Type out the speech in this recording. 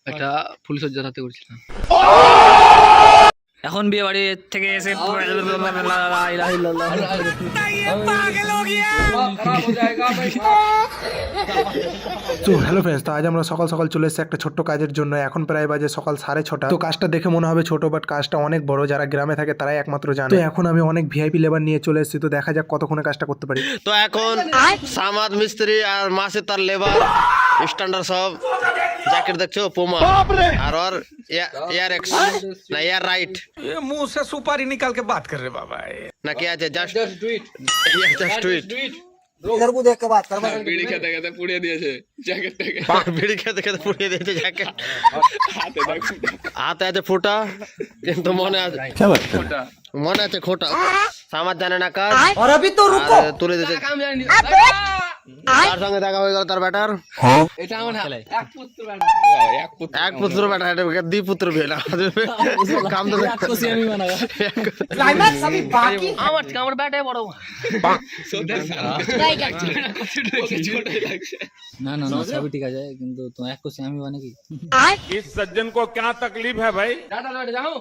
একটা পুলিশের হাতে করছিলাম। এখন বিয়ে বাড়ি থেকে এসে তো হ্যালো ফ্রেন্ডস, তো আজ আমরা সকাল সকাল চলে এসেছি একটা ছোট্ট কাজের জন্য। এখন প্রায় বাজে সকাল 6:30। তো কাজটা দেখে মনে হবে ছোট, বাট কাজটা অনেক বড়। যারা গ্রামে থাকে তারাই একমাত্র জানে। তো এখন আমি অনেক ভিআইপি লেবার নিয়ে চলে এসেছি। তো দেখা যাক কতক্ষণে কাজটা করতে পারি। তো এখন সামাদ মিস্ত্রি আর মাসে তার লেবার স্ট্যান্ডার্ড সব জ্যাকেট দেখছো পুমা আর ওর এয়ার এক্স না এয়ার রাইট ये मुंह से सुपारी निकाल के बात कर रहे बाबा না কি আছে just do it just do it इधर को देख के बात कर বিড়ি খেতে খেতে পুড়িয়ে দিয়েছে জ্যাকেটটাকে। বিড়ি খেতে খেতে ফুটিয়ে দিয়েছে জ্যাকেট হাতে আছে ফুটা কিন্তু মনে আছে খোটা সামাদ জানে না কাজ और अभी तो रुको আর তুলে দিয়েছে তার সঙ্গে দেখা হয়ে গেল তার ব্যাটার এটা আমার এক পুত্র বেটা এক পুত্র ব্যাটা এটা দ্বি পুত্র বেলা কাম তো আমি বানাবো क्लाइमैक्स अभी बाकी আমার বেটাই বড় না না না সবই ঠিক আছে, কিন্তু তো এক কোসি আমি বানাই কি इस सज्जन को क्या तकलीफ है भाई দাদা যাও